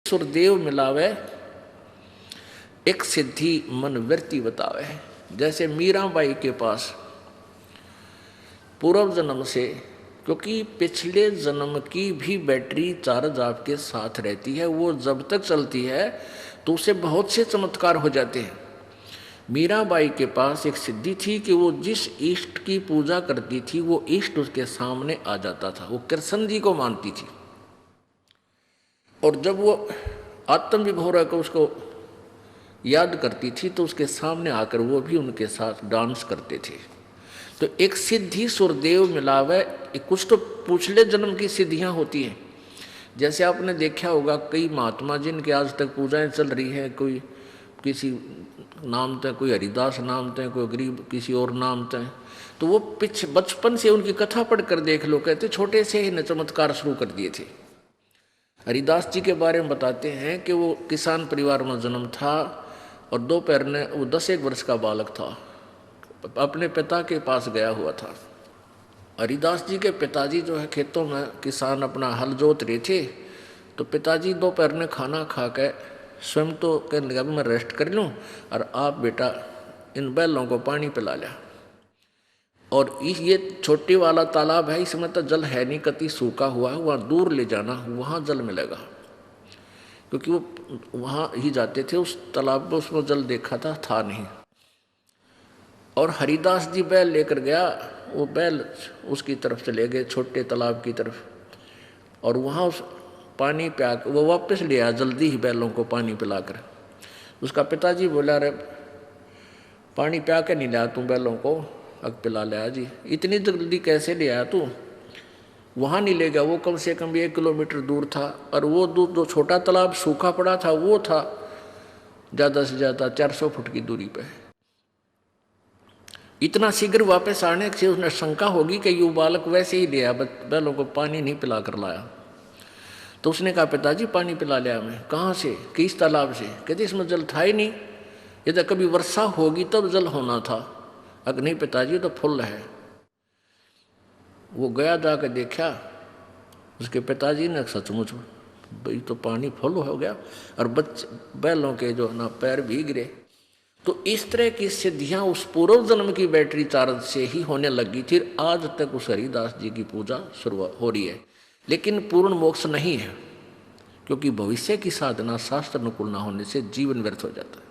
सुरदेव मिलावे एक सिद्धि मन वृत्ति बतावे। जैसे मीराबाई के पास पूर्व जन्म से, क्योंकि पिछले जन्म की भी बैटरी चार्ज आपके साथ रहती है, वो जब तक चलती है तो उसे बहुत से चमत्कार हो जाते हैं। मीराबाई के पास एक सिद्धि थी कि वो जिस इष्ट की पूजा करती थी वो इष्ट उसके सामने आ जाता था। वो कृष्ण जी को मानती थी और जब वो आत्म विभोर को उसको याद करती थी तो उसके सामने आकर वो भी उनके साथ डांस करते थे। तो एक सिद्धि सुरदेव मिलावे, कुछ तो पिछले जन्म की सिद्धियां होती हैं। जैसे आपने देखा होगा कई महात्मा जिनके आज तक पूजाएं चल रही हैं, कोई किसी नाम थे, कोई हरिदास नाम थे, कोई गरीब किसी और नाम थे, तो वो बचपन से उनकी कथा पढ़कर देख लो, कहते छोटे से ही न चमत्कार शुरू कर दिए थे। हरिदास जी के बारे में बताते हैं कि वो किसान परिवार में जन्म था और दोपहर ने वो 10 वर्ष का बालक था, अपने पिता के पास गया हुआ था। हरिदास जी के पिताजी जो है खेतों में किसान अपना हल जोत रहे थे, तो पिताजी दोपहर ने खाना खा के स्वयं तो कहने लगा मैं रेस्ट कर लूँ और आप बेटा इन बैलों को पानी पिला लिया। और ये छोटे वाला तालाब है, इसमें तो जल है नहीं, कति सूखा हुआ है, वहाँ दूर ले जाना, वहाँ जल मिलेगा, क्योंकि वो वहाँ ही जाते थे उस तालाब में, उसमें जल देखा था नहीं। और हरिदास जी बैल लेकर गया, वो बैल उसकी तरफ चले गए छोटे तालाब की तरफ, और वहाँ उस पानी पिया वो वापस ले आया जल्दी ही बैलों को पानी पिलाकर। उसका पिताजी बोला अरे पानी पिया के नहीं लाया तू बैलों को, अब पिला लिया जी, इतनी जल्दी कैसे ले आया तू? वहाँ नहीं ले गया, वो कम से कम 1 किलोमीटर दूर था, और वो दूर जो छोटा तालाब सूखा पड़ा था वो था ज़्यादा से ज़्यादा 400 फुट की दूरी पे। इतना शीघ्र वापस आने से उसने शंका होगी कि ये बालक वैसे ही ले आया, बैलों को पानी नहीं पिला कर लाया। तो उसने कहा पिताजी पानी पिला लिया मैं। कहाँ से? किस तालाब से? कहते इसमें जल था ही नहीं, यदि कभी वर्षा होगी तब जल होना था, अगर नहीं पिताजी तो फुल है। वो गया जाकर देखा, उसके पिताजी ने सचमुच भाई तो पानी फुल हो गया, और बैलों के जो ना पैर भीग रहे। तो इस तरह की सिद्धियां उस पूर्व जन्म की बैटरी चार्ज से ही होने लगी थी। आज तक उस हरिदास जी की पूजा शुरू हो रही है, लेकिन पूर्ण मोक्ष नहीं है, क्योंकि भविष्य की साधना शास्त्र अनुकूल न होने से जीवन व्यर्थ हो जाता है।